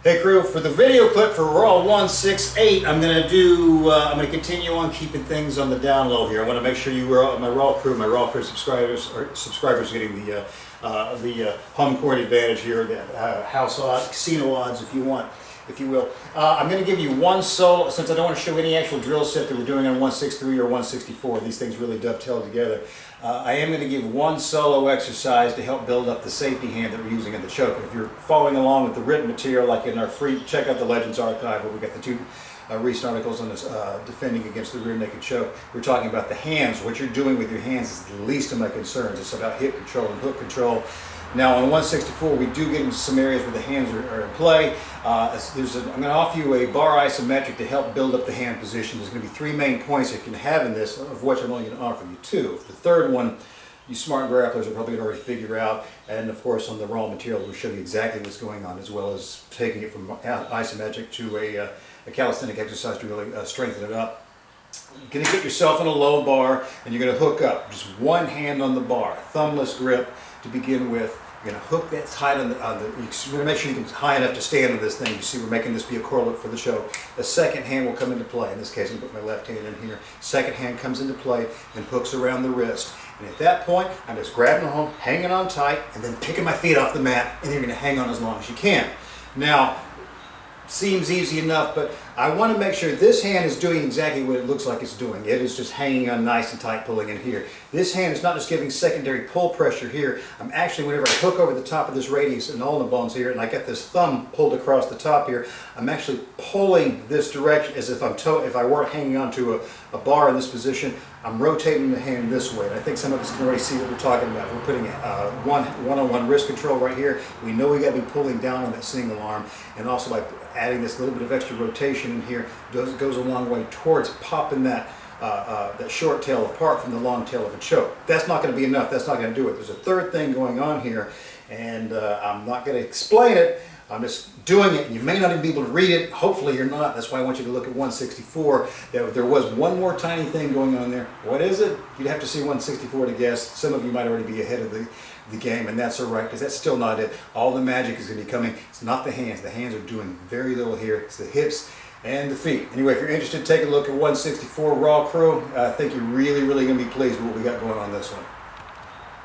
Hey crew, for the video clip for Raw 168, I'm going to continue on keeping things on the down low here. I want to make sure my Raw crew subscribers are getting the home court advantage here, the house odds, casino odds, if you will. I'm going to give you one solo, since I don't want to show any actual drill set that we're doing on 163 or 164. These things really dovetail together. I am going to give one solo exercise to help build up the safety hand that we're using in the choke. If you're following along with the written material, like in our free, check out the Legends archive where we got the two recent articles on this defending against the rear naked choke. We're talking about the hands. What you're doing with your hands is the least of my concerns. It's about hip control and hook control. Now on 164, we do get into some areas where the hands are in play. I'm going to offer you a bar isometric to help build up the hand position. There's going to be three main points you can have in this, of which I'm only going to offer you two. The third one, you smart grapplers are probably going to already figure out, and of course on the raw material we'll show you exactly what's going on, as well as taking it from isometric to a calisthenic exercise to really strengthen it up. You're going to get yourself in a low bar, and you're going to hook up. Just one hand on the bar, thumbless grip to begin with. You're going to hook that tight on the you're going to make sure you can high enough to stand on this thing. You see, we're making this be a correlate for the show. The second hand will come into play. In this case, I'm going to put my left hand in here. Second hand comes into play and hooks around the wrist. And at that point, I'm just grabbing the home, hanging on tight, and then picking my feet off the mat, and then you're going to hang on as long as you can. Now, seems easy enough, but I want to make sure this hand is doing exactly what it looks like it's doing. It is just hanging on nice and tight, pulling in here. This hand is not just giving secondary pull pressure here. I'm actually, whenever I hook over the top of this radius and ulna bones here, and I get this thumb pulled across the top here, I'm actually pulling this direction as if if I were hanging onto a bar in this position. I'm rotating the hand this way, and I think some of us can already see what we're talking about. We're putting one-on-one wrist control right here. We know we got to be pulling down on that single arm, and also by adding this little bit of extra rotation in here goes a long way towards popping that short tail apart from the long tail of a choke. That's not going to be enough. That's not going to do it. There's a third thing going on here, and I'm not going to explain it. I'm just doing it, and you may not even be able to read it. Hopefully you're not. That's why I want you to look at 164. There was one more tiny thing going on there. What is it? You'd have to see 164 to guess. Some of you might already be ahead of the game, and that's all right, because that's still not it. All the magic is going to be coming. It's not the hands. The hands are doing very little here. It's the hips and the feet. Anyway, if you're interested, take a look at 164 Raw crew. I think you're really, really going to be pleased with what we got going on this one.